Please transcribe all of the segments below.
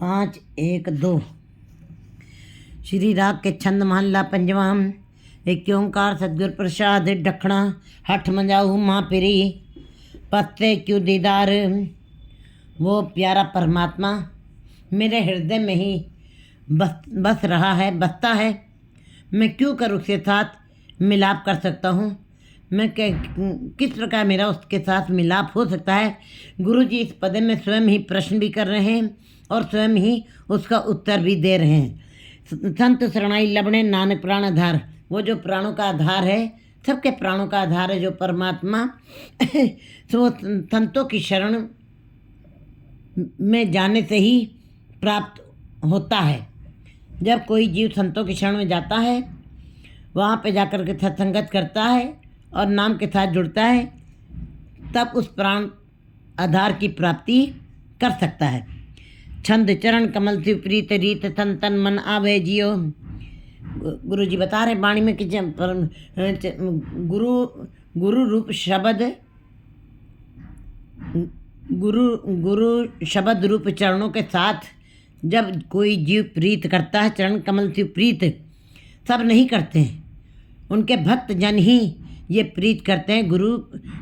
5 1 2। श्री राग के छंद महला पंजवां। एक ओंकार सतगुर प्रसाद डखना हठ मंजाऊ माँ पिरी पत्ते क्यों दीदार। वो प्यारा परमात्मा मेरे हृदय में ही बस रहा है, बसता है। मैं क्यों कर उसके साथ मिलाप कर सकता हूँ? मैं किस प्रकार मेरा उसके साथ मिलाप हो सकता है? गुरु जी इस पद में स्वयं ही प्रश्न भी कर रहे हैं और स्वयं ही उसका उत्तर भी दे रहे हैं। संत शरणाई लबड़े नानक प्राण आधार। वो जो प्राणों का आधार है, सबके प्राणों का आधार है जो परमात्मा तो संतों की शरण में जाने से ही प्राप्त होता है। जब कोई जीव संतों की शरण में जाता है, वहाँ पे जाकर के सत्संगत करता है और नाम के साथ जुड़ता है, तब उस प्राण आधार की प्राप्ति कर सकता है। छंद चरण कमल से प्रीत रीत तन तन मन आवे जियो। गुरु जी बता रहे वाणी में कि गुरु रूप शब्द गुरु शब्द रूप चरणों के साथ जब कोई जीव प्रीत करता है, चरण कमल से प्रीत सब नहीं करते हैं, उनके भक्त जन ही ये प्रीत करते हैं। गुरु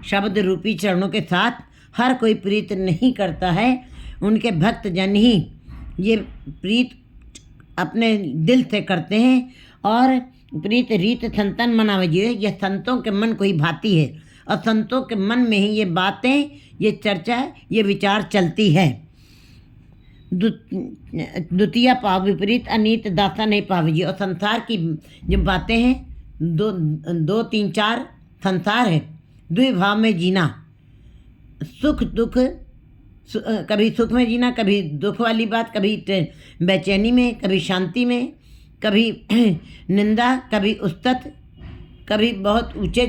शब्द रूपी चरणों के साथ हर कोई प्रीत नहीं करता है, उनके भक्त जन ही ये प्रीत अपने दिल से करते हैं। और प्रीत रीत संतन मनावे जी, यह संतों के मन को ही भाती है और संतों के मन में ही ये बातें, ये चर्चा, ये विचार चलती है। द्वितीय पाव विपरीत अनीत दासा नहीं पावे जी। और संसार की जो बातें हैं, दो तीन चार संसार है। द्विभाव में जीना, सुख दुख, कभी सुख में जीना, कभी दुख वाली बात, कभी बेचैनी में, कभी शांति में, कभी निंदा, कभी उस्तत, कभी बहुत ऊंचे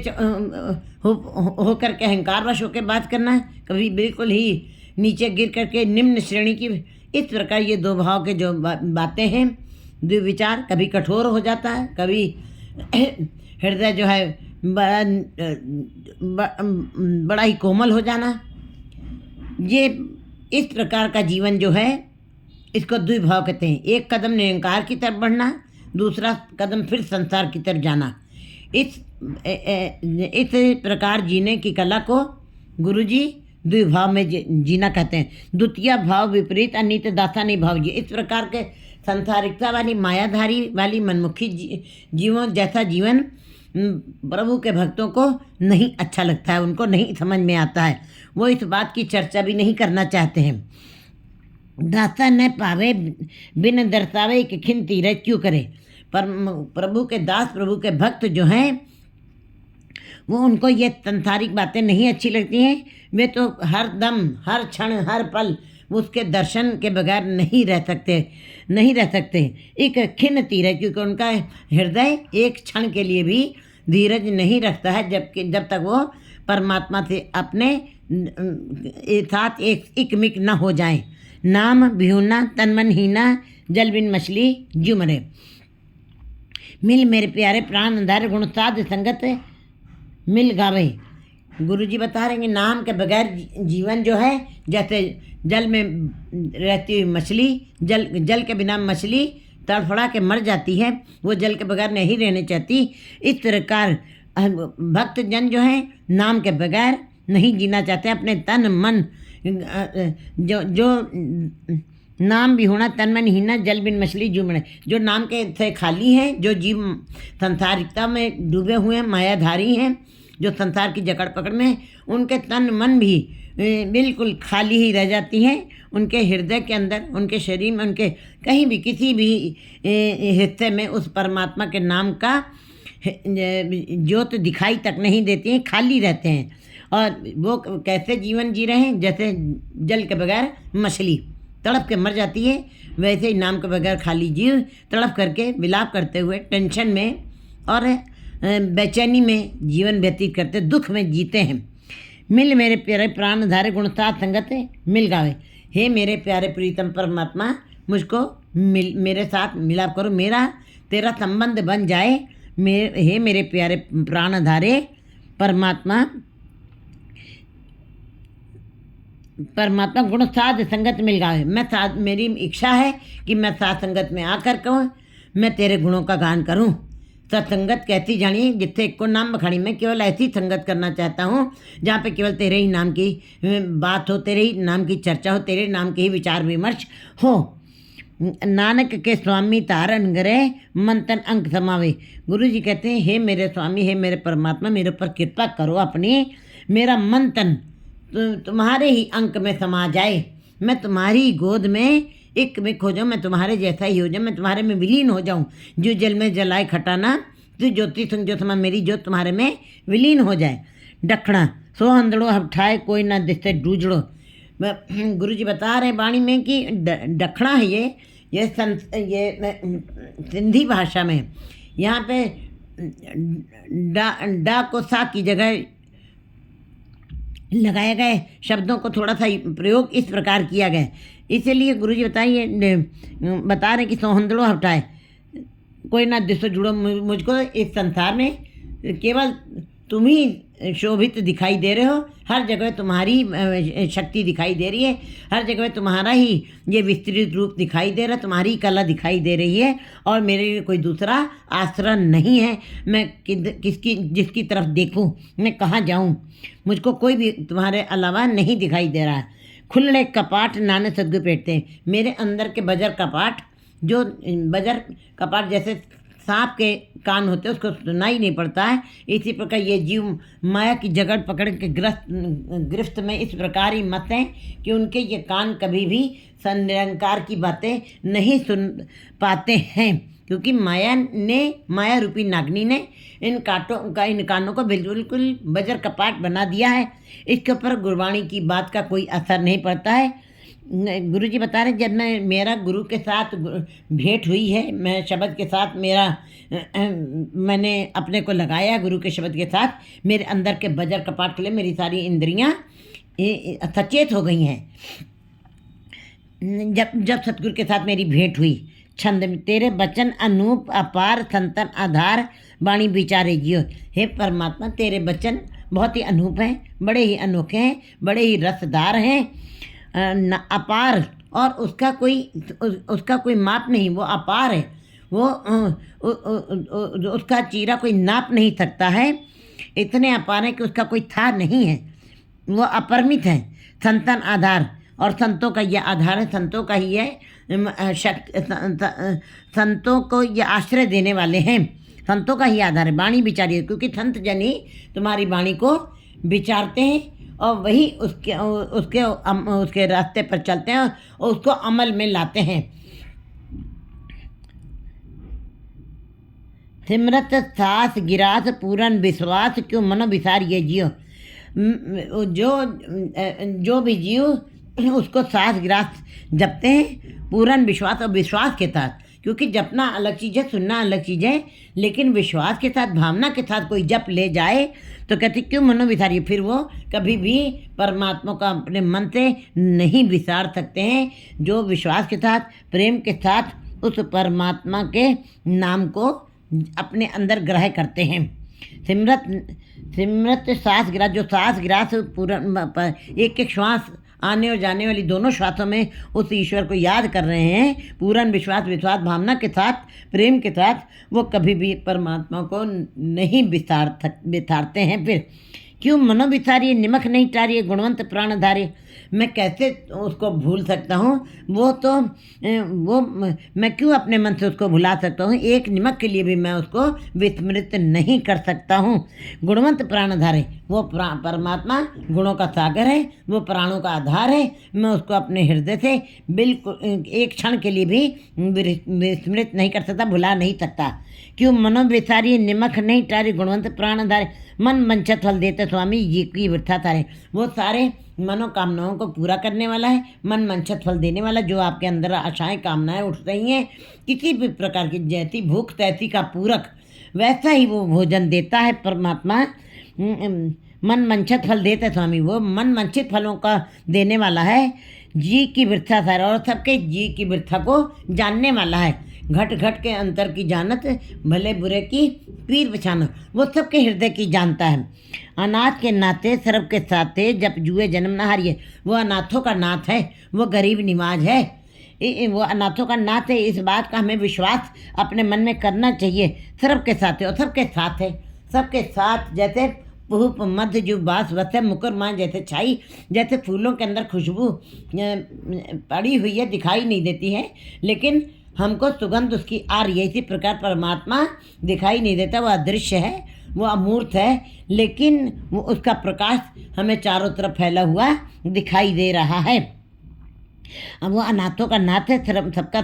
होकर के अहंकारवश होकर बात करना, कभी बिल्कुल ही नीचे गिर करके निम्न श्रेणी की। इस प्रकार ये दो भाव के जो बातें हैं, द्विविचार, कभी कठोर हो जाता है, कभी हृदय जो है बड़ा ही कोमल हो जाना। ये इस प्रकार का जीवन जो है, इसको द्विभाव कहते हैं। एक कदम निरंकार की तरफ बढ़ना, दूसरा कदम फिर संसार की तरफ जाना। इस प्रकार जीने की कला को गुरुजी द्विभाव में जीना कहते हैं। द्वितीय भाव विपरीत अनित दासा नहीं भाव जी। इस प्रकार के संसारिकता वाली, मायाधारी वाली, मनमुखी जीवों जैसा जीवन प्रभु के भक्तों को नहीं अच्छा लगता है, उनको नहीं समझ में आता है। वो इस बात की चर्चा भी नहीं करना चाहते हैं। दासा न पावे बिन दर्शावे कि खिन तीरे क्यों करे। पर प्रभु के दास, प्रभु के भक्त जो हैं, वो उनको ये संसारिक बातें नहीं अच्छी लगती हैं। वे तो हर दम, हर क्षण, हर पल उसके दर्शन के बगैर नहीं रह सकते। एक खिन तीर है, क्योंकि उनका हृदय एक क्षण के लिए भी धीरज नहीं रखता है, जब तक वो परमात्मा से अपने साथ एक मिक न हो जाए। नाम बिहुना तन मन हीना, जल बिन मछली जू मरे। मिल मेरे प्यारे प्राण अंधार गुण साध संगत मिल गावे। गुरु जी बता रहे हैं कि नाम के बगैर जीवन जो है, जैसे जल में रहती हुई मछली, जल के बिना मछली तड़फड़ा के मर जाती है, वो जल के बगैर नहीं रहना चाहती। इस प्रकार भक्त जन जो है नाम के बगैर नहीं जीना चाहते। अपने तन मन जो नाम भी होना तन मन हीना, जल बिन मछली जुमड़े। जो नाम के से खाली हैं, जो जीव संसारिकता में डूबे हुए हैं, मायाधारी हैं, जो संसार की जकड़ पकड़ में हैं, उनके तन मन भी बिल्कुल खाली ही रह जाती हैं। उनके हृदय के अंदर, उनके शरीर में, उनके कहीं भी किसी भी हिस्से में उस परमात्मा के नाम का ज्योत दिखाई तक नहीं देती हैं, खाली रहते हैं। और वो कैसे जीवन जी रहे हैं? जैसे जल के बगैर मछली तड़प के मर जाती है, वैसे ही नाम के बगैर खाली जीव तड़प करके विलाप करते हुए टेंशन में और बेचैनी में जीवन व्यतीत करते, दुख में जीते हैं। मिल मेरे प्यारे प्राण धारे गुण साथ संगत मिल गावे। हे मेरे प्यारे प्रीतम परमात्मा, मुझको मेरे साथ मिलाप करो, मेरा तेरा संबंध बन जाए। हे मेरे प्यारे प्राण धारे परमात्मा, परमात्मा गुण साध संगत मिल गावे। मैं साध, मेरी इच्छा है कि मैं साध संगत में आकर कहूँ मैं तेरे गुणों का गान करूँ। सत्संगत कैसी जानिए जिथे को नाम बखानी। मैं केवल ऐसी संगत करना चाहता हूँ जहाँ पे केवल तेरे ही नाम की बात हो, तेरे ही नाम की चर्चा हो, तेरे नाम के ही विचार विमर्श हो। नानक के स्वामी तारन गरे मन तन अंक समावे। गुरु जी कहते हैं हे मेरे स्वामी, हे मेरे परमात्मा, मेरे ऊपर कृपा करो अपनी, मेरा मन तन तुम्हारे ही अंक में समा जाए। मैं तुम्हारी गोद में एक में खो जाऊँ, मैं तुम्हारे जैसा ही हो जाऊँ, मैं तुम्हारे में विलीन हो जाऊँ। जो जल में जलाए खटाना तो ज्योति सुन ज्योतमा, मेरी ज्योत तुम्हारे में विलीन हो जाए। डखना सो हंदड़ो हठाए कोई ना दिसते डूजड़ो। गुरु जी बता रहे वाणी में कि डखना है ये सिंधी भाषा में यहाँ पे डा को सा की जगह लगाए गए शब्दों को थोड़ा सा प्रयोग इस प्रकार किया गया। इसीलिए गुरु जी बता रहे कि सोहंदड़ो हटाए कोई ना दिसो जुड़ो। मुझको इस संसार में केवल तुम ही शोभित दिखाई दे रहे हो। हर जगह तुम्हारी शक्ति दिखाई दे रही है, हर जगह तुम्हारा ही ये विस्तृत रूप दिखाई दे रहा है, तुम्हारी कला दिखाई दे रही है और मेरे लिए कोई दूसरा आश्रय नहीं है। मैं जिसकी तरफ देखूं, मैं कहाँ जाऊं, मुझको कोई भी तुम्हारे अलावा नहीं दिखाई दे रहा है। खुले कपाट नाने सदगुरु पेटते हैं। मेरे अंदर के बजर कपाट, जो बजर कपाट जैसे सांप के कान होते हैं, उसको सुनाई नहीं पड़ता है, इसी प्रकार ये जीव माया की जगड़ पकड़ के गिरफ्त में इस प्रकार ही मत हैं कि उनके ये कान कभी भी निरंकार की बातें नहीं सुन पाते हैं, क्योंकि माया रूपी नागनी ने इन कानों को बिल्कुल बजर कपाट बना दिया है। इसके ऊपर गुरबाणी की बात का कोई असर नहीं पड़ता है। गुरु जी बता रहे जब मेरा गुरु के साथ भेंट हुई है, मैं शब्द के साथ मैंने अपने को लगाया गुरु के शब्द के साथ, मेरे अंदर के बजर कपाट खुले, मेरी सारी इंद्रियां सचेत हो गई हैं। जब सतगुरु के साथ मेरी भेंट हुई, छंद में तेरे बचन अनूप अपार संतन आधार वाणी विचारे जियो। हे परमात्मा, तेरे बचन बहुत ही अनूप हैं, बड़े ही अनोखे हैं, बड़े ही रसदार हैं, अपार, और उसका कोई माप नहीं, वो अपार है, वो उसका चीरा कोई नाप नहीं सकता है। इतने अपार है कि उसका कोई था नहीं है, वो अपरिमित है। संतन आधार, और संतों का यह आधार है, संतों का ही है संतों को ये आश्रय देने वाले हैं, संतों का ही आधार है। वाणी विचारिए, क्योंकि संत जन ही तुम्हारी वाणी को विचारते हैं और वही उसके रास्ते पर चलते हैं और उसको अमल में लाते हैं। सिमरत सास गिरास पूरन विश्वास क्यों मनो विसार ये जियो। जो भी जीव उसको सास गिरास जपते हैं पूरन विश्वास और विश्वास के साथ, क्योंकि जपना अलग चीज़ है, सुनना अलग चीज़ है, लेकिन विश्वास के साथ, भावना के साथ कोई जप ले जाए तो कहते क्यों मनो विसारिए, फिर वो कभी भी परमात्मा का अपने मन से नहीं विसार सकते हैं। जो विश्वास के साथ, प्रेम के साथ उस परमात्मा के नाम को अपने अंदर ग्रह करते हैं। सिमरत सांस गिरास, जो सांस गिरास पूरा एक एक श्वास आने और जाने वाली दोनों श्वासों में उस ईश्वर को याद कर रहे हैं, पूर्ण विश्वास भावना के साथ, प्रेम के साथ, वो कभी भी परमात्मा को नहीं विसारते हैं। फिर क्यों मनो विसारिए निमक नहीं टारिए गुणवंत प्राण धारिए। मैं कैसे उसको भूल सकता हूँ, वो मैं क्यों अपने मन से उसको भुला सकता हूँ। एक निमक के लिए भी मैं उसको विस्मृत नहीं कर सकता हूँ। गुणवंत प्राण धारे, वो परमात्मा गुणों का सागर है, वो प्राणों का आधार है। मैं उसको अपने हृदय से बिल्कुल एक क्षण के लिए भी विस्मृत नहीं कर सकता, भुला नहीं सकता। क्यों मनो विसारिए निमक नहीं टारी गुणवंत प्राण धारे। मन वंचित फल देते स्वामी जी की वृथा तारे। वो सारे मनोकामनाओं को पूरा करने वाला है, मन वंचित फल देने वाला। जो आपके अंदर आशाएं कामनाएं उठ रही हैं, किसी भी प्रकार की, जैसी भूख तैसी का पूरक, वैसा ही वो भोजन देता है परमात्मा। मन वंचित फल देते स्वामी, वो मन वंचित फलों का देने वाला है। जी की वृथा सारा, और सबके जी की वृथा को जानने वाला है। घट घट के अंतर की जानत, भले बुरे की पीर पछाना। वो सबके हृदय की जानता है। अनाथ के नाते सर्व के साथे, जब जुए जन्म न हारिए। वो अनाथों का नाथ है, वो गरीब निवाज है, वो अनाथों का नाथ है। इस बात का हमें विश्वास अपने मन में करना चाहिए। सर्व के साथ है और सबके साथ है, सबके साथ। जैसे पुष्प मध्य जो बास वत्स मुकुर माँ जैसे छाई, जैसे फूलों के अंदर खुशबू पड़ी हुई है, दिखाई नहीं देती है, लेकिन हमको सुगंध उसकी आ रही है। इसी प्रकार परमात्मा दिखाई नहीं देता, वो अदृश्य है, वो अमूर्त है, लेकिन वो उसका प्रकाश हमें चारों तरफ फैला हुआ दिखाई दे रहा है। अब वो अनाथों का नाथ है, सबका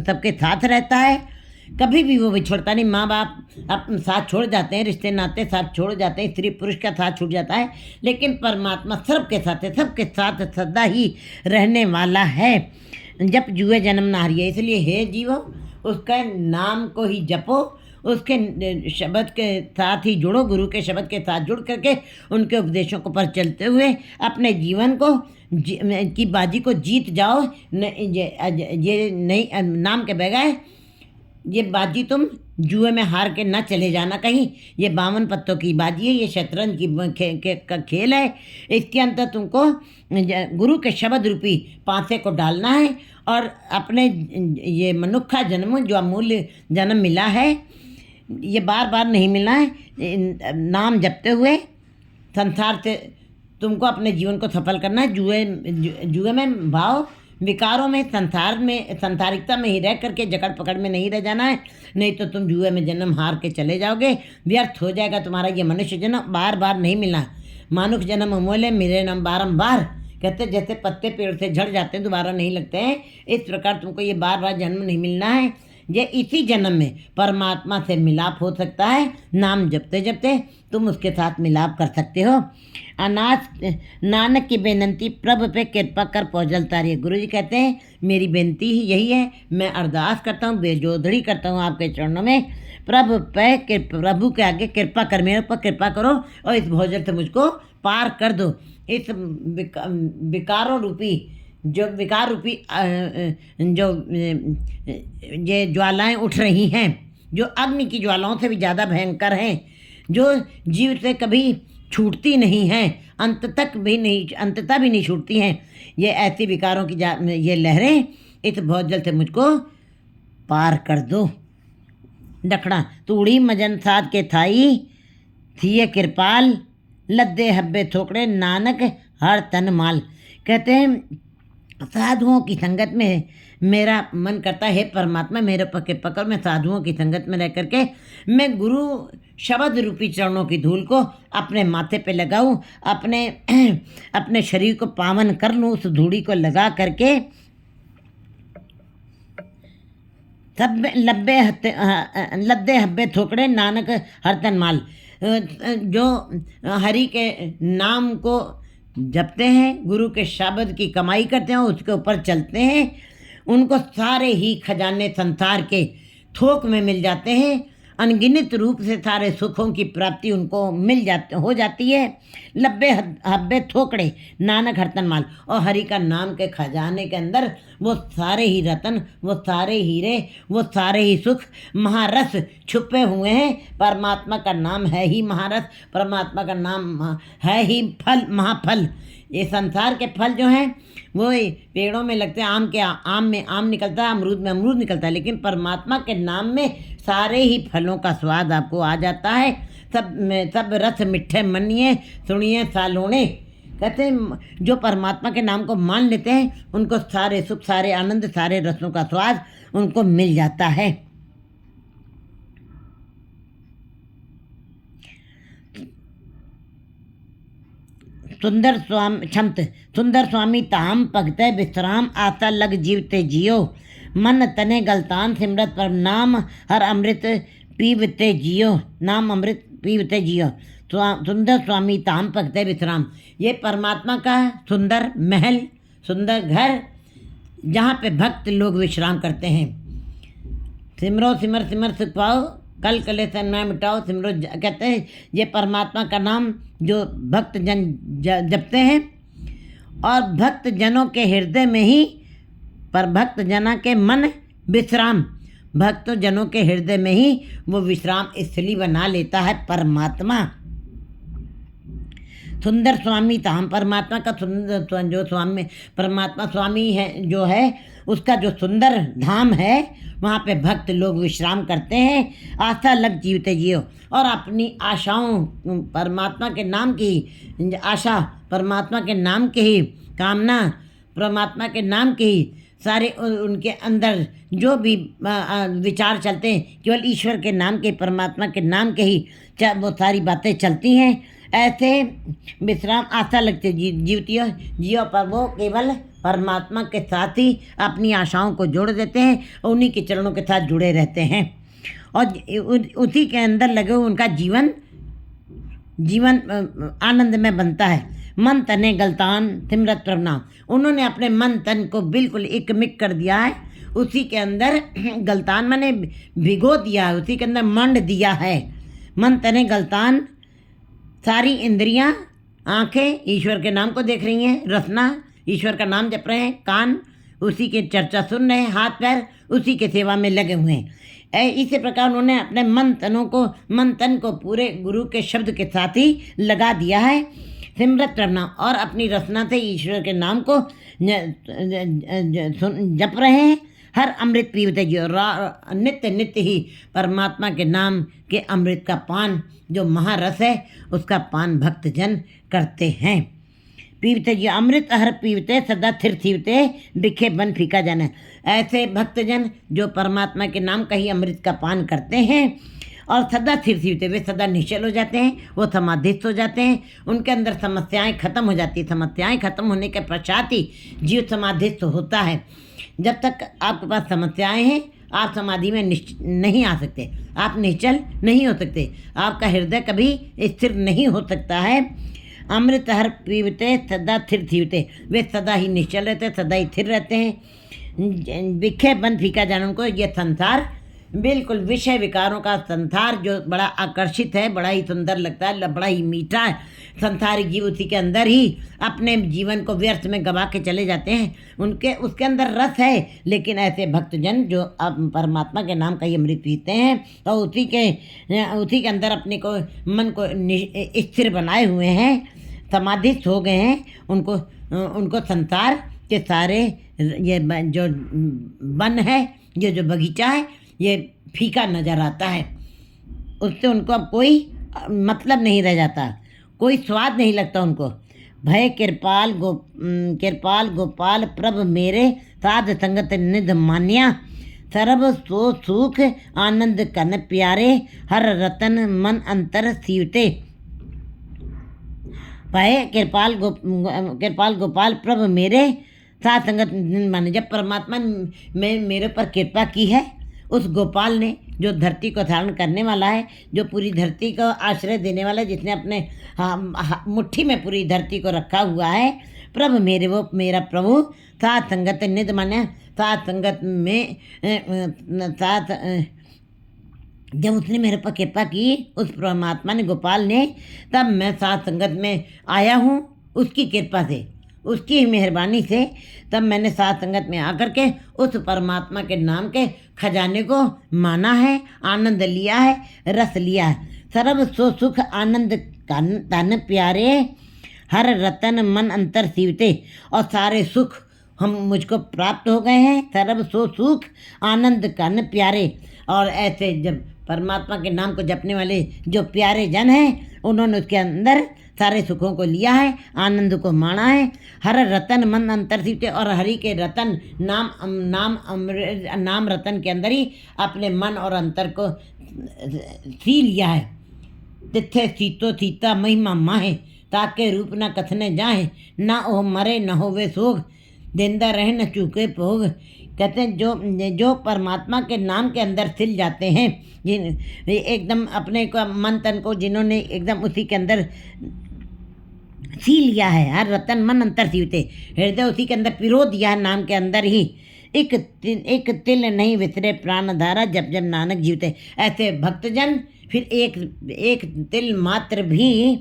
सबके साथ रहता है, कभी भी वो बिछड़ता नहीं। माँ बाप अब साथ छोड़ जाते हैं, रिश्ते नाते साथ छोड़ जाते हैं, स्त्री पुरुष का साथ छूट जाता है, लेकिन परमात्मा सबके साथ है, सबके साथ सदा ही रहने वाला है। जब जुए जन्म ना हारिए, इसलिए हे जीवो उसके नाम को ही जपो, उसके शब्द के साथ ही जुड़ो, गुरु के शब्द के साथ जुड़ करके उनके उपदेशों को पर चलते हुए अपने जीवन को की बाजी को जीत जाओ। ये नहीं नाम के बगैर ये बाजी तुम जुए में हार के न चले जाना कहीं। ये 52 पत्तों की बाजी है, ये शतरंज का खेल है। इसके अंदर तुमको गुरु के शब्द रूपी पासे को डालना है और अपने ये मनुष्य जन्म जो अमूल्य जन्म मिला है, ये बार बार नहीं मिला है। नाम जपते हुए संसार से तुमको अपने जीवन को सफल करना है। जुए में भाव विकारों में, संसार में, संसारिकता में ही रह करके जकड़ पकड़ में नहीं रह जाना है, नहीं तो तुम जुए में जन्म हार के चले जाओगे, व्यर्थ हो जाएगा तुम्हारा ये मनुष्य जन्म, बार बार नहीं मिलना। मानुष जन्म अमूल्य, मिले न बारंबार, कहते जैसे पत्ते पेड़ से झड़ जाते हैं दोबारा नहीं लगते हैं, इस प्रकार तुमको ये बार बार जन्म नहीं मिलना है। ये इसी जन्म में परमात्मा से मिलाप हो सकता है। नाम जपते जपते तुम उसके साथ मिलाप कर सकते हो। अनाथ नानक की बेनती प्रभु पे कृपा कर पहुँचल तारी। गुरु जी कहते हैं मेरी बेनती ही यही है, मैं अरदास करता हूँ, बेजोधड़ी करता हूँ आपके चरणों में, प्रभु के आगे कृपा कर, मेरे ऊपर कृपा करो और इस भोजन से मुझको पार कर दो। इस विकारों रूपी जो विकार रूपी जो ये ज्वालाएं उठ रही हैं, जो अग्नि की ज्वालाओं से भी ज़्यादा भयंकर हैं, जो जीव से कभी छूटती नहीं हैं, अंततः भी नहीं छूटती हैं, ये ऐसी विकारों की ये लहरें इस बहुत जल्द से मुझको पार कर दो। दखड़ा तूड़ी मजन साध के थाई थिए कृपाल, लद्दे हब्बे थोकड़े नानक हर तन माल। कहते हैं साधुओं की संगत में मेरा मन करता है परमात्मा मेरे ऊपर कृपा कर, मैं साधुओं की संगत में रह करके मैं गुरु शब्द रूपी चरणों की धूल को अपने माथे पे लगाऊं, अपने शरीर को पावन कर लूँ, उस धूड़ी को लगा करके सब लद्दे हब्बे थोकड़े नानक हर तन माल। जो हरि के नाम को जपते हैं, गुरु के शब्द की कमाई करते हैं, उसके ऊपर चलते हैं, उनको सारे ही खजाने संसार के थोक में मिल जाते हैं। अनगिनत रूप से सारे सुखों की प्राप्ति उनको हो जाती है। लब्बे हब्बे थोकड़े नानक हरतन माल। और हरि का नाम के खजाने के अंदर वो सारे ही रतन, वो सारे हीरे, वो सारे ही सुख, महारस छुपे हुए हैं। परमात्मा का नाम है ही महारस, परमात्मा का नाम है ही फल, महाफल। ये संसार के फल जो हैं वो पेड़ों में लगते हैं, आम में आम निकलता है, अमरूद में अमरूद निकलता है, लेकिन परमात्मा के नाम में सारे ही फलों का स्वाद आपको आ जाता है। सब रस मिठे मनिए सुनिए सालोणे। कहते हैं जो परमात्मा के नाम को मान लेते हैं उनको सारे सुख, सारे आनंद, सारे रसों का स्वाद उनको मिल जाता है। सुंदर स्वामी ताम पगते विश्राम आशा लग जीवते जियो, मन तने गलतान सिमरत पर नाम हर अमृत पीवते जियो, नाम अमृत पीवते जियो। सुंदर स्वामी ताम पगते विश्राम, ये परमात्मा का सुंदर महल, सुंदर घर, जहाँ पे भक्त लोग विश्राम करते हैं। सिमरो सिमर सिमर सुख पाओ, कल कलेश न मिटाओ सिमरो। कहते हैं ये परमात्मा का नाम जो भक्त जन जपते हैं, और भक्त जनों के हृदय में ही पर भक्त जना के मन विश्राम, भक्त जनों के हृदय में ही वो विश्राम स्थली बना लेता है परमात्मा। सुंदर स्वामी धाम, परमात्मा का सुंदर जो स्वामी, परमात्मा स्वामी है जो है, उसका जो सुंदर धाम है, वहाँ पे भक्त लोग विश्राम करते हैं। आस्था लग जीवते जियो, और अपनी आशाओं, परमात्मा के नाम की आशा, परमात्मा के नाम की ही कामना, परमात्मा के नाम की ही सारे उनके अंदर जो भी विचार चलते हैं, केवल ईश्वर के नाम के, परमात्मा के नाम के ही वो सारी बातें चलती हैं। ऐसे विश्राम आस्था लगते जीवती जियो, पर वो केवल परमात्मा के साथ ही अपनी आशाओं को जोड़ देते हैं और उन्हीं के चरणों के साथ जुड़े रहते हैं, और उसी के अंदर लगे हुए उनका जीवन आनंद में बनता है। मन तने गलतान सिमरत प्रभनाम, उन्होंने अपने मन तन को बिल्कुल एकमिक कर दिया है, उसी के अंदर गलतान माने भिगो दिया है, उसी के अंदर मंड दिया है। मन तने गलतान, सारी इंद्रियां, आंखें ईश्वर के नाम को देख रही हैं, रसना ईश्वर का नाम जप रहे हैं, कान उसी की चर्चा सुन रहे हैं, हाथ पैर उसी के सेवा में लगे हुए हैं। इसी प्रकार उन्होंने अपने मन तन को पूरे गुरु के शब्द के साथ ही लगा दिया है। सिमरत करना, और अपनी रसना से ईश्वर के नाम को जप रहे हैं। हर अमृत पीवते जी, नित्य नित्य ही परमात्मा के नाम के अमृत का पान, जो महारस है, उसका पान भक्तजन करते हैं। पीवते जी अमृत हर पीवते, सदा थिर थीवते, बिखे बन फीका जाने। ऐसे भक्तजन जो परमात्मा के नाम का ही अमृत का पान करते हैं और सदा स्थिर थीवते, वे सदा निश्चल हो जाते हैं, वो समाधिस्थ हो जाते हैं, उनके अंदर समस्याएं खत्म हो जाती हैं। समस्याएं खत्म होने के पश्चात ही जीव समाधिस्थ होता है। जब तक आपके पास समस्याएं हैं, आप समाधि में नहीं आ सकते, आप निश्चल नहीं हो सकते, आपका हृदय कभी स्थिर नहीं हो सकता है। अमृत हर पीवते सदा स्थिर थीवते, वे सदा ही निश्चल रहते हैं, सदा ही स्थिर रहते हैं। बिखे बन फीका जान, उनको ये संसार बिल्कुल विषय विकारों का संसार जो बड़ा आकर्षित है, बड़ा ही सुंदर लगता है, बड़ा ही मीठा है, संसारिक जीव उसी के अंदर ही अपने जीवन को व्यर्थ में गवा के चले जाते हैं। उसके अंदर रस है, लेकिन ऐसे भक्तजन जो अब परमात्मा के नाम का ही अमृत पीते हैं तो उसी के अंदर अपने को मन को स्थिर बनाए हुए हैं, समाधिस्थ हो गए हैं। उनको संसार के सारे ये जो वन है, ये जो बगीचा है, ये फीका नज़र आता है, उससे उनको अब कोई मतलब नहीं रह जाता, कोई स्वाद नहीं लगता उनको। भय कृपाल गोपाल प्रभ मेरे, साध संगत निध मान्या, सर्व सो सुख आनंद कन प्यारे, हर रतन मन अंतर सीवते। भय कृपाल गोपाल प्रभ मेरे, साध संगत माने, जब परमात्मा ने मेरे पर कृपा की है, उस गोपाल ने जो धरती को धारण करने वाला है, जो पूरी धरती को आश्रय देने वाला है, जिसने अपने मुट्ठी में पूरी धरती को रखा हुआ है, प्रभु मेरे, वो मेरा प्रभु, साथ संगत निध माने, साथ संगत में जब उसने मेरे पर कृपा की, उस परमात्मा ने, गोपाल ने, तब मैं साथ संगत में आया हूँ, उसकी कृपा से, उसकी मेहरबानी से, तब मैंने साथ संगत में आकर के उस परमात्मा के नाम के खजाने को माना है, आनंद लिया है, रस लिया है। सर्व सो सुख आनंद तन प्यारे, हर रतन मन अंतर सीवते, और सारे सुख हम मुझको प्राप्त हो गए हैं। सर्व सो सुख आनंद कन प्यारे, और ऐसे जब परमात्मा के नाम को जपने वाले जो प्यारे जन हैं, उन्होंने उसके अंदर सारे सुखों को लिया है, आनंद को माना है। हर रतन मन अंतर सीवते, और हरि के रतन नाम रतन के अंदर ही अपने मन और अंतर को सी लिया है। तिथे सीतो सीता महिमा माहे, ताके रूप न कथने जाए, ना ओह मरे न होवे सोग, देंदा रहे न चूके भोग। कहते हैं जो परमात्मा के नाम के अंदर सिल जाते हैं, एकदम अपने को मन तन को जिन्होंने एकदम उसी के अंदर सी लिया है, हर रतन मन अंतर सीवते, हृदय उसी के अंदर पिरो दिया है, नाम के अंदर ही। एक तिल नहीं विसरे प्राण धारा, जब जब नानक जीवते। ऐसे भक्तजन फिर एक तिल मात्र भी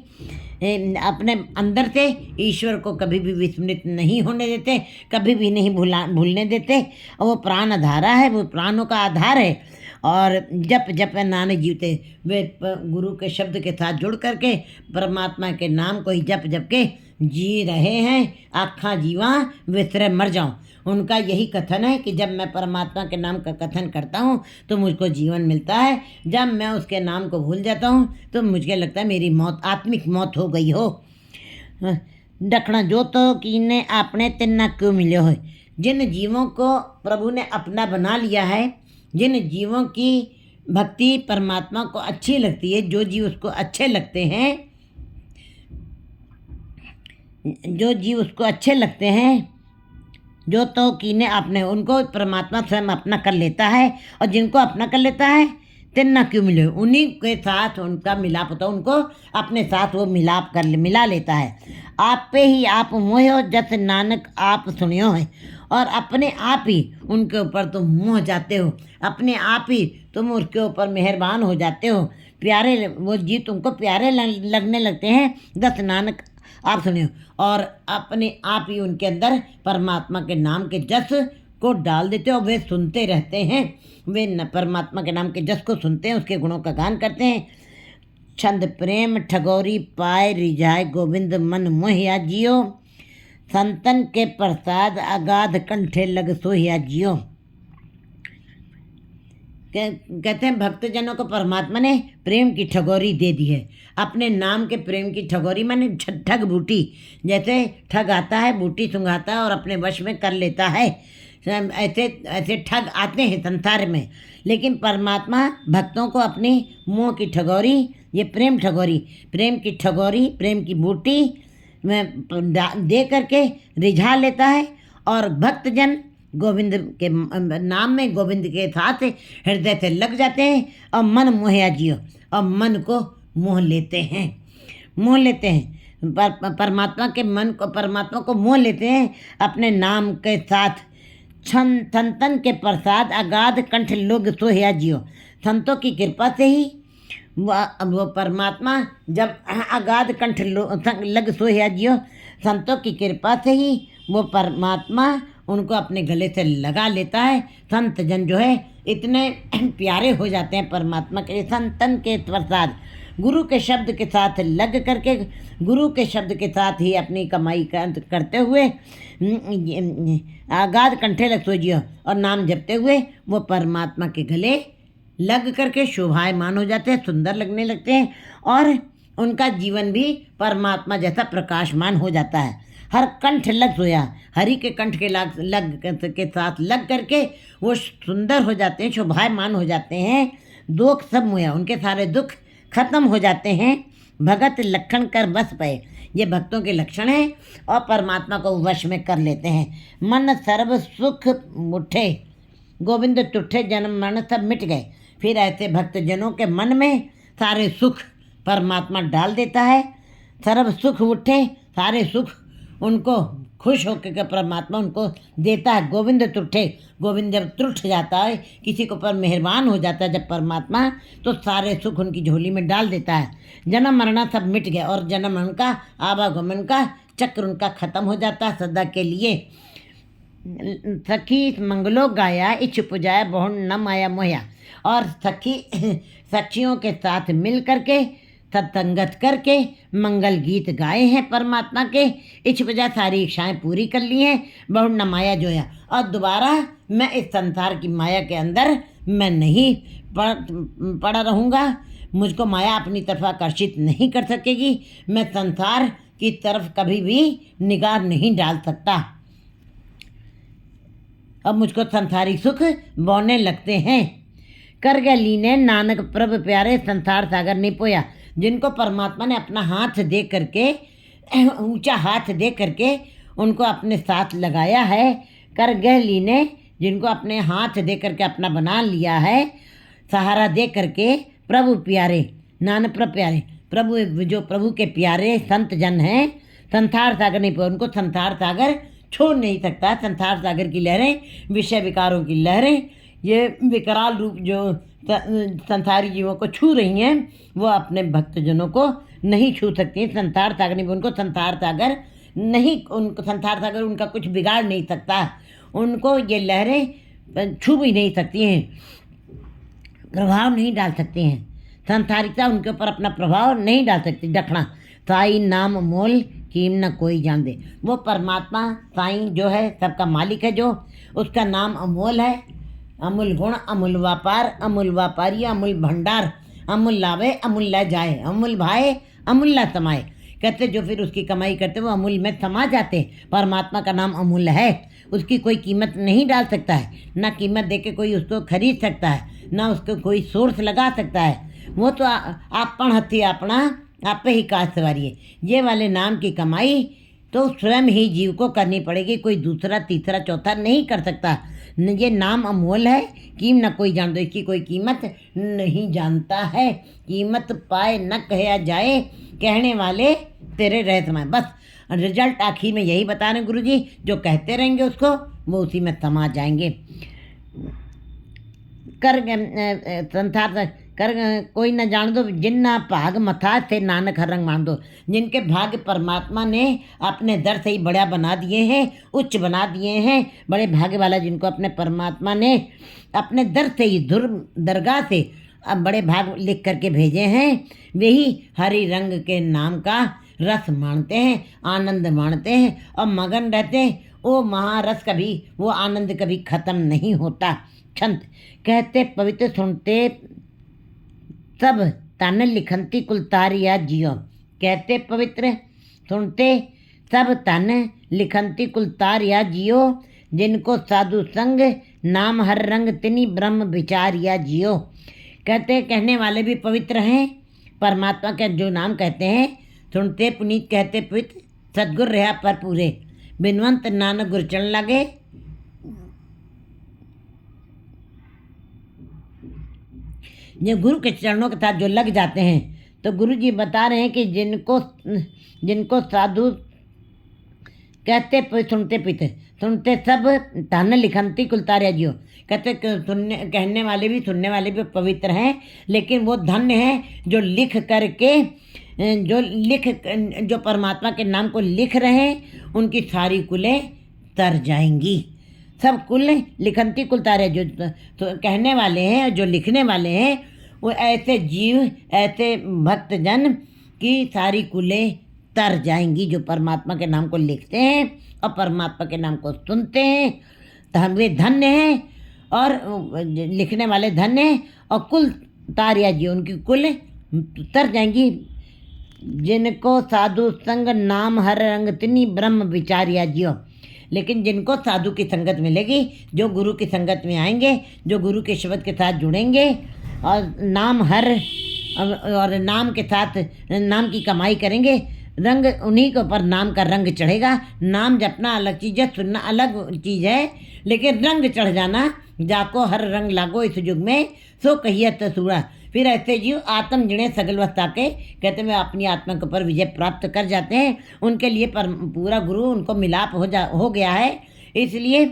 अपने अंदर से ईश्वर को कभी भी विस्मृत नहीं होने देते, कभी भी नहीं भूलने देते। और वो प्राण आधारा है, वो प्राणों का आधार है। और जप जप नानक जीवते, वे गुरु के शब्द के साथ जुड़ करके परमात्मा के नाम को ही जप जप के जी रहे हैं। आखा जीवा विसरे मर जाऊं, उनका यही कथन है कि जब मैं परमात्मा के नाम का कथन करता हूँ तो मुझको जीवन मिलता है, जब मैं उसके नाम को भूल जाता हूँ तो मुझे लगता है मेरी मौत, आत्मिक मौत हो गई हो। दखना जो तो कीने आपने तिन्ना क्यों मिले हो। जिन जीवों को प्रभु ने अपना बना लिया है, जिन जीवों की भक्ति परमात्मा को अच्छी लगती है, जो जीव उसको अच्छे लगते हैं, जो जीव उसको अच्छे लगते हैं, जो तो कीने आपने, उनको परमात्मा स्वयं अपना कर लेता है। और जिनको अपना कर लेता है तिन्ना क्यों मिले, उन्हीं के साथ उनका मिलाप होता है, उनको अपने साथ वो मिला लेता है। आप पे ही आप मोह हो जस नानक आप सुनियो है। और अपने आप ही उनके ऊपर तुम मोह जाते हो, अपने आप ही तुम उसके ऊपर मेहरबान हो जाते हो, प्यारे, वो जीव तुमको प्यारे लगने लगते हैं। दस नानक आप सुनियो, और अपने आप ही उनके अंदर परमात्मा के नाम के जस को डाल देते हो। वे सुनते रहते हैं, वे परमात्मा के नाम के जस को सुनते हैं, उसके गुणों का गान करते हैं। छंद प्रेम ठगोरी पाए रिझाए गोविंद मन मोहिया जियो, संतन के प्रसाद अगाध कंठे लग सोहिया जियो। कहते हैं भक्तजनों को परमात्मा ने प्रेम की ठगोरी दे दी है, अपने नाम के प्रेम की ठगोरी माने ठग बूटी। जैसे ठग आता है, बूटी सुंघाता है और अपने वश में कर लेता है, ऐसे ऐसे ठग आते हैं संसार में। लेकिन परमात्मा भक्तों को अपनी मोह की ठगोरी, ये प्रेम ठगोरी, प्रेम की ठगोरी, प्रेम की बूटी में दे करके रिझा लेता है। और भक्तजन गोविंद के नाम में, गोविंद के साथ हृदय से लग जाते हैं और मन मोहया जियो, और मन को मोह लेते हैं, मोह लेते हैं परमात्मा के मन को, परमात्मा को मोह लेते हैं अपने नाम के साथ। संतन के प्रसाद अगाध कंठ लोग सोहया जियो। संतों की कृपा से ही वो परमात्मा जब अगाध कंठ लग सोहया जियो, संतों की कृपा से ही वो परमात्मा उनको अपने गले से लगा लेता है। संत जन जो है इतने प्यारे हो जाते हैं परमात्मा के लिए। संतन के प्रसाद, गुरु के शब्द के साथ लग करके, गुरु के शब्द के साथ ही अपनी कमाई करते हुए आगाध कंठे लग सोजियो, और नाम जपते हुए वो परमात्मा के गले लग करके शोभायमान हो जाते हैं, सुंदर लगने लगते हैं, और उनका जीवन भी परमात्मा जैसा प्रकाशमान हो जाता है। हर कंठ लग सोया, हरि के कंठ के लग के साथ लग करके वो सुंदर हो जाते हैं, शोभायमान हो जाते हैं। दुख सब मुया, उनके सारे दुख खत्म हो जाते हैं। भगत लक्षण कर बस पाए, ये भक्तों के लक्षण हैं, और परमात्मा को वश में कर लेते हैं। मन सर्व सुख मुठे गोविंद तुठे, जन्म मरण सब मिट गए। फिर ऐसे भक्तजनों के मन में सारे सुख परमात्मा डाल देता है। सर्व सुख उठे, सारे सुख उनको खुश होकर के परमात्मा उनको देता है। गोविंद तुठे, गोविंद जब तुठ जाता है, किसी के ऊपर मेहरबान हो जाता है जब परमात्मा, तो सारे सुख उनकी झोली में डाल देता है। जन्म मरना सब मिट गया, और जन्म मरण का आवागमन का चक्र उनका खत्म हो जाता है सदा के लिए। सखी मंगलो गाया इच्छ पुजाया बहु न माया मोया, और सखियों के साथ मिल करके सत्संगत करके मंगल गीत गाए हैं परमात्मा के, इच्छ पुजा सारी इच्छाएं पूरी कर ली हैं। बहु न माया जोया, और दोबारा मैं इस संसार की माया के अंदर मैं नहीं पड़ा रहूँगा। मुझको माया अपनी तरफ आकर्षित नहीं कर सकेगी, मैं संसार की तरफ कभी भी निगाह नहीं डाल सकता। अब मुझको संसारी सुख बौने लगते हैं। कर गया लीने नानक प्रभ प्यारे, संसार सागर नहीं पोया। जिनको परमात्मा ने अपना हाथ दे करके, ऊंचा हाथ दे करके उनको अपने साथ लगाया है। कर गए लीने, जिनको अपने हाथ दे करके अपना बना लिया है, सहारा दे करके प्रभु प्यारे, नानक प्रभु प्यारे, प्रभु जो प्रभु के प्यारे संत जन हैं, संसार सागर नहीं पोया, उनको संसार सागर छोड़ नहीं सकता। संसार सागर की लहरें, विषय विकारों की लहरें, ये विकराल रूप जो संसारी जीवों को छू रही हैं, वो अपने भक्तजनों को नहीं छू सकती हैं संसार सागर नहीं, उनको संसार सागर नहीं, उनको संसार सागर उनका कुछ बिगाड़ नहीं सकता, उनको ये लहरें छू भी नहीं सकती हैं, प्रभाव नहीं डाल सकती हैं, संसारिकता उनके ऊपर अपना प्रभाव नहीं डाल सकती। दक्षिणा साई नाम मोल कीम न कोई जान दे, वो परमात्मा साई जो है सबका मालिक है, जो उसका नाम अमोल है, अमूल गुण अमूल व्यापार, अमूल व्यापारी अमूल भंडार, अमूल लावे अमूल ला जाए, अमूल भाए अमूल ला समाए। कहते जो फिर उसकी कमाई करते वो अमूल में समा जाते। परमात्मा का नाम अमूल्य है, उसकी कोई कीमत नहीं डाल सकता है, ना कीमत देके कोई उसको खरीद सकता है, ना उसको कोई सोर्स लगा सकता है। वो तो आपन हथी अपना आप पे ही काज सवारी है। ये वाले नाम की कमाई तो स्वयं ही जीव को करनी पड़ेगी, कोई दूसरा तीसरा चौथा नहीं कर सकता। ये नाम अमोल है, कीम न कोई जान दो, इसकी कोई कीमत नहीं जानता है। कीमत पाए न कहा जाए, कहने वाले तेरे रह समाए। बस रिजल्ट आखिर में यही बता रहे गुरु जी, जो कहते रहेंगे उसको वो उसी में समा जाएंगे। कर संसार कर कोई न जान दो, जिन्ना भाग मथा से नानक हर रंग मान दो। जिनके भाग्य परमात्मा ने अपने दर से ही बड़ा बना दिए हैं, उच्च बना दिए हैं, बड़े भाग्य वाला जिनको अपने परमात्मा ने अपने दर से ही दरगाह से अब बड़े भाग लिख करके भेजे हैं, वही हरि रंग के नाम का रस मानते हैं, आनंद मानते हैं और मगन रहते हैं। वो महारस कभी, वो आनंद कभी खत्म नहीं होता। छंत कहते पवित्र सुनते सब तन लिखंती कुलतारिया जियो। कहते पवित्र सुनते सब तन लिखंती कुलतारिया जियो, जिनको साधु संग नाम हर रंग तिनी ब्रह्म विचारिया जियो। कहते कहने वाले भी पवित्र हैं, परमात्मा के जो नाम कहते हैं सुनते पुनीत कहते पवित्र, सदगुर रहा पर पूरे, बिनवंत नानक गुर चरण लगे। ये गुरु के चरणों के साथ जो लग जाते हैं, तो गुरु जी बता रहे हैं कि जिनको साधु कहते सुनते पीते, सुनते सब धन लिखंती कुलतारिया जियो। कहते सुनने कहने वाले भी सुनने वाले भी पवित्र हैं, लेकिन वो धन्य हैं जो लिख करके जो परमात्मा के नाम को लिख रहे हैं, उनकी सारी कुलें तर जाएंगी। सब कुल लिखंती कुलतारे जो तो कहने वाले हैं, जो लिखने वाले हैं, वो ऐसे जीव, ऐसे भक्तजन की सारी कुलें तर जाएंगी जो परमात्मा के नाम को लिखते हैं और परमात्मा के नाम को सुनते हैं। तो हम वे धन्य हैं, और लिखने वाले धन्य हैं, और कुल तारिया जी उनकी कुल तर जाएंगी। जिनको साधु संग नाम हर रंग तिनी ब्रह्म विचारिया जियो। लेकिन जिनको साधु की संगत मिलेगी, जो गुरु की संगत में आएंगे, जो गुरु के शब्द के साथ जुड़ेंगे और नाम हर और नाम के साथ नाम की कमाई करेंगे, रंग उन्हीं के ऊपर नाम का रंग चढ़ेगा। नाम जपना अलग चीज़ है, सुनना अलग चीज़ है, लेकिन रंग चढ़ जाना, जाको हर रंग लागो इस युग में सो कहिए तसूड़ा। फिर ऐसे जीव आत्म जिणे सगल वस्ता के कहते हैं अपनी आत्मा के ऊपर विजय प्राप्त कर जाते हैं। उनके लिए पूरा गुरु उनको मिलाप हो गया है, इसलिए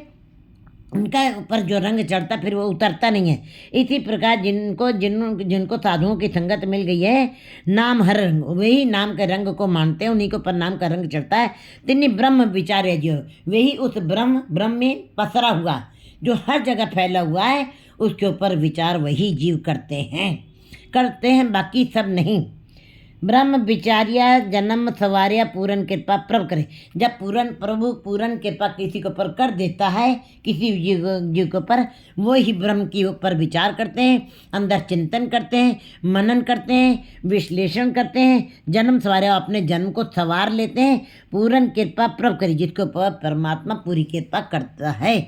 उनका ऊपर जो रंग चढ़ता फिर वो उतरता नहीं है। इसी प्रकार जिनको साधुओं की संगत मिल गई है, नाम हर रंग, वही नाम के रंग को मानते हैं, उन्हीं के ऊपर नाम का रंग चढ़ता है। तिन्नी ब्रह्म विचार्य जो, वही उस ब्रह्म में पसरा हुआ, जो हर जगह फैला हुआ है, उसके ऊपर विचार वही जीव करते हैं, बाकी सब नहीं। ब्रह्म विचारिया जन्म सवारिया पूरन कृपा प्रभ करे। जब प्रभु पूरन कृपा किसी के ऊपर कर देता है, किसी जीव के ऊपर, वो ही ब्रह्म के ऊपर विचार करते हैं, अंदर चिंतन करते हैं, मनन करते हैं, विश्लेषण करते हैं, जन्म सवारिया अपने जन्म को सवार लेते हैं। पूरन कृपा प्रभ करे, जिसके ऊपर परमात्मा पूरी कृपा करता है।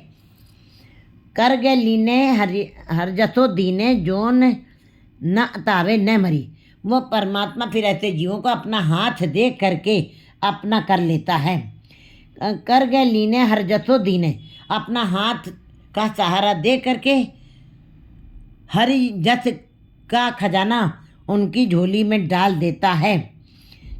कर गे लीने हर जसो दीने जोन न तावे न मरी। वो परमात्मा फिर ऐसे जीवों को अपना हाथ दे करके अपना कर लेता है। कर गए लीने हर जसो दीने, अपना हाथ का सहारा दे करके हरि जस का खजाना उनकी झोली में डाल देता है।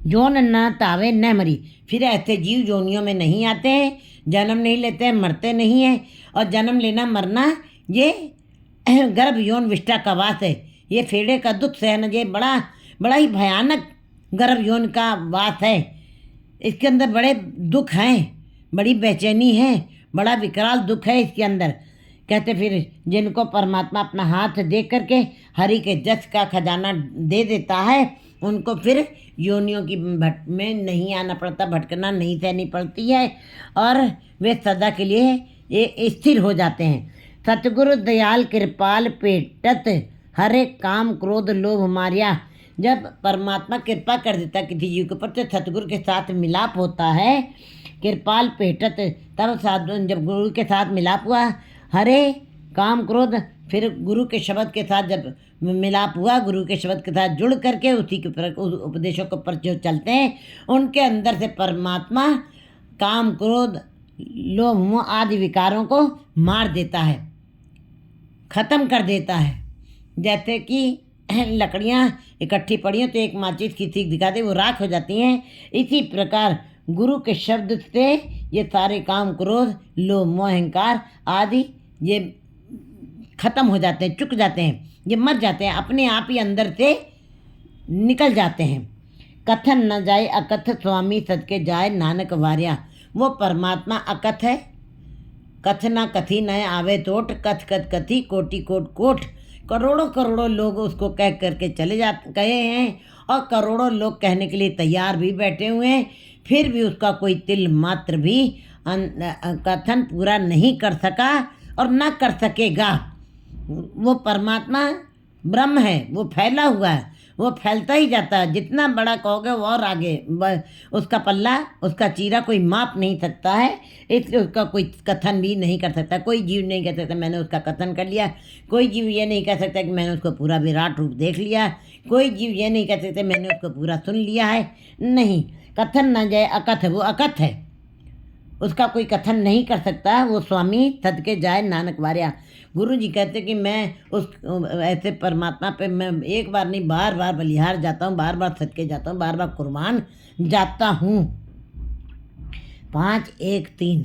जोन न तावे न मरी, फिर ऐसे जीव जोनियों में नहीं आते हैं, जन्म नहीं लेते हैं, मरते नहीं हैं। और जन्म लेना मरना ये गर्भ यौन विष्टा का वास है, ये फेड़े का दुख सहना, ये बड़ा ही भयानक गर्भ यौन का वास है, इसके अंदर बड़े दुख हैं, बड़ी बेचैनी है, बड़ा विकराल दुख है इसके अंदर। कहते फिर जिनको परमात्मा अपना हाथ दे करके हरि के जस का खजाना दे देता है, उनको फिर योनियों की भट में नहीं आना पड़ता, भटकना नहीं सहनी पड़ती है, और वे सदा के लिए ये स्थिर हो जाते हैं। सतगुरु दयाल कृपाल पेटत, हरे काम क्रोध लोभ मारिया। जब परमात्मा कृपा कर देता किसी जीव के ऊपर, तो सतगुरु के साथ मिलाप होता है। कृपाल पेटत, तब साधु जब गुरु के साथ मिलाप हुआ, हरे काम क्रोध, फिर गुरु के शब्द के साथ जब मिलाप हुआ, गुरु के शब्द के साथ जुड़ करके उसी के उपदेशों के ऊपर जो चलते हैं, उनके अंदर से परमात्मा काम क्रोध लोभ मोह आदि विकारों को मार देता है, ख़त्म कर देता है। जैसे कि लकड़ियाँ इकट्ठी पड़ी हैं तो एक माचिस की सीख दिखा दे, वो राख हो जाती हैं। इसी प्रकार गुरु के शब्द से ये सारे काम क्रोध लोभ मोह अहंकार आदि ये खत्म हो जाते हैं, चुक जाते हैं, ये मर जाते हैं, अपने आप ही अंदर से निकल जाते हैं। कथन न जाए अकथ स्वामी सदके जाए नानक वार्या। वो परमात्मा अकथ है, कथना कथी न आवे तोट, कथ कथ कथी कोटि कोट कोट। करोड़ों करोड़ों लोग उसको कह करके चले जाते कहे हैं, और करोड़ों लोग कहने के लिए तैयार भी बैठे हुए हैं, फिर भी उसका कोई तिल मात्र भी कथन पूरा नहीं कर सका और न कर सकेगा। वो परमात्मा ब्रह्म है, वो फैला हुआ है, वो फैलता ही जाता है। जितना बड़ा कहोगे वो और आगे उसका पल्ला, उसका चीरा कोई माप नहीं सकता है, इसलिए उसका कोई कथन भी नहीं कर सकता। कोई जीव नहीं कह सकता मैंने उसका कथन कर लिया, कोई जीव ये नहीं कह सकता कि मैंने उसको पूरा विराट रूप देख लिया, कोई जीव ये नहीं कह सकते मैंने उसको पूरा सुन लिया है। नहीं, कथन न जाए अकथ, वो अकथ है, उसका कोई कथन नहीं कर सकता। वो स्वामी सदके जाए नानक वार्या। गुरु जी कहते कि मैं उस ऐसे परमात्मा पे मैं एक बार नहीं बार बार बलिहार जाता हूँ, बार बार सदके जाता हूँ, बार बार कुर्बान जाता हूँ। 5 1 3